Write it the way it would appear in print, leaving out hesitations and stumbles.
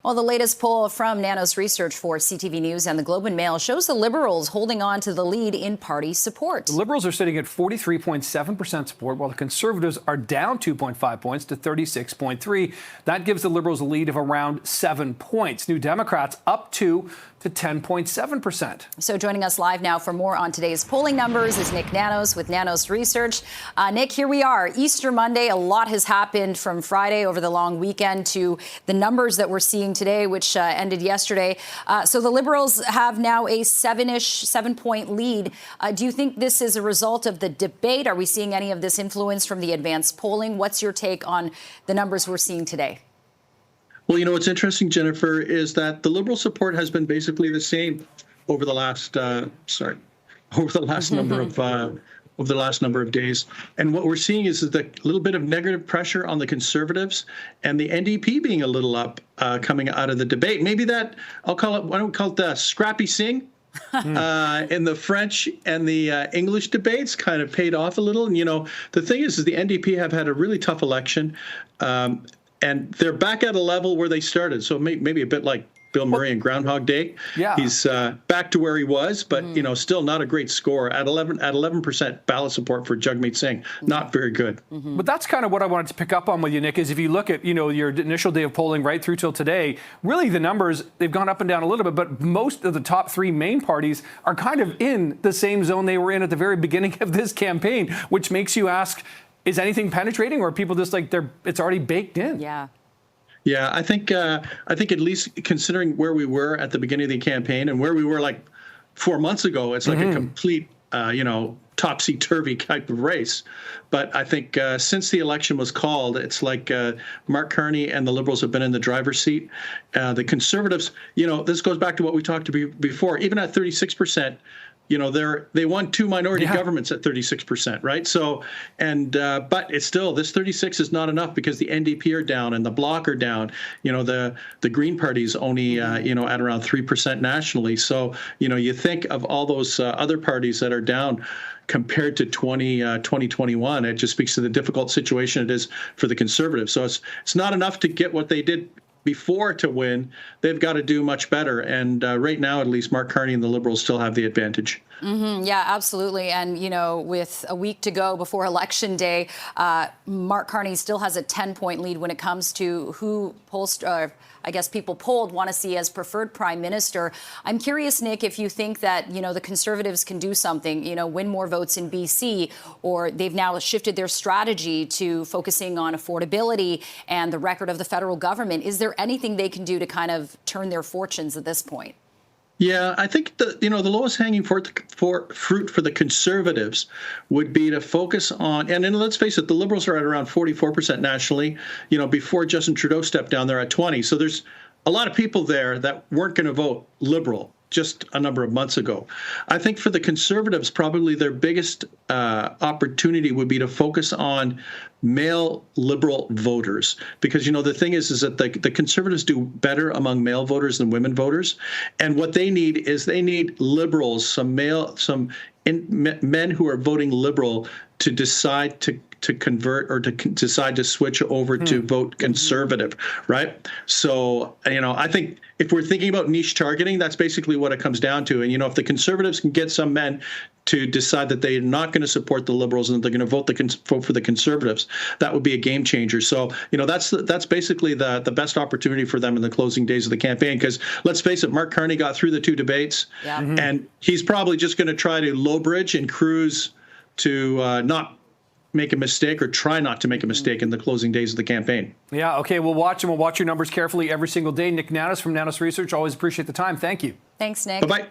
Well, the latest poll from Nanos Research for CTV News and the Globe and Mail shows the Liberals holding on to the lead in party support. The Liberals are sitting at 43.7% support, while the Conservatives are down 2.5 points to 36.3. That gives the Liberals a lead of around 7 points. New Democrats up 2 to 10.7%. So joining us live now for more on today's polling numbers is Nik Nanos with Nanos Research. Nik, here we are. Easter Monday. A lot has happened from Friday over the long weekend to the numbers that we're seeing today, which ended yesterday. So the Liberals have now a 7-point lead. Do you think this is a result of the debate? Are we seeing any of this influence from the advanced polling? What's your take on the numbers we're seeing today? Well, you know, what's interesting, Jennifer, is that the Liberal support has been basically the same over the last number of days. And what we're seeing is the little bit of negative pressure on the Conservatives and the NDP being a little up coming out of the debate. Maybe that, why don't we call it the scrappy sing? In the French and the English debates kind of paid off a little. And, you know, the thing is the NDP have had a really tough election. And they're back at a level where they started. So maybe a bit like Bill Murray and Groundhog Day. Yeah. He's back to where he was, but, you know, still not a great score at 11% ballot support for Jagmeet Singh. Not very good. But that's kind of what I wanted to pick up on with you, Nick, is if you look at, you know, your initial day of polling right through till today, really the numbers, they've gone up and down a little bit, but most of the top three main parties are kind of in the same zone they were in at the very beginning of this campaign, which makes you ask, is anything penetrating, or are people just like it's already baked in? Yeah. Yeah, I think at least considering where we were at the beginning of the campaign and where we were like 4 months ago, it's like a complete, topsy-turvy type of race. But I think since the election was called, it's like Mark Carney and the Liberals have been in the driver's seat. The Conservatives, you know, this goes back to what we talked about before, even at 36%, you know, they won two minority governments at 36%, right? So, but it's still, this 36 is not enough because the NDP are down and the Bloc are down. You know, the Green Party's only, at around 3% nationally. So, you know, you think of all those other parties that are down compared to 2021, it just speaks to the difficult situation it is for the Conservatives. So it's not enough to get what they did before to win. They've got to do much better. And right now, at least, Mark Carney and the Liberals still have the advantage. Yeah, absolutely. And, you know, with a week to go before Election Day, Mark Carney still has a 10-point lead when it comes to who people polled want to see as preferred prime minister. I'm curious, Nick, if you think that, you know, the Conservatives can do something, you know, win more votes in BC, or they've now shifted their strategy to focusing on affordability and the record of the federal government. Is there anything they can do to kind of turn their fortunes at this point? Yeah, I think the lowest hanging fruit for the Conservatives would be to focus on, and then let's face it, the Liberals are at around 44% nationally. You know, before Justin Trudeau stepped down, they're at 20. So there's a lot of people there that weren't going to vote Liberal just a number of months ago. I think for the Conservatives, probably their biggest opportunity would be to focus on male Liberal voters, because, you know, the thing is that the Conservatives do better among male voters than women voters, and what they need is Liberals, some men who are voting Liberal to decide to convert or to decide to switch over to vote Conservative, right? So, you know, I think if we're thinking about niche targeting, that's basically what it comes down to. And, you know, if the Conservatives can get some men to decide that they're not going to support the Liberals and they're going to vote for the Conservatives, that would be a game changer. So, you know, that's basically the best opportunity for them in the closing days of the campaign. Because let's face it, Mark Carney got through the two debates, and he's probably just going to try to low bridge and cruise to not make a mistake or try not to make a mistake in the closing days of the campaign. Yeah, okay, we'll watch your numbers carefully every single day. Nik Nanos from Nanos Research, always appreciate the time. Thank you. Thanks, Nick. Bye-bye.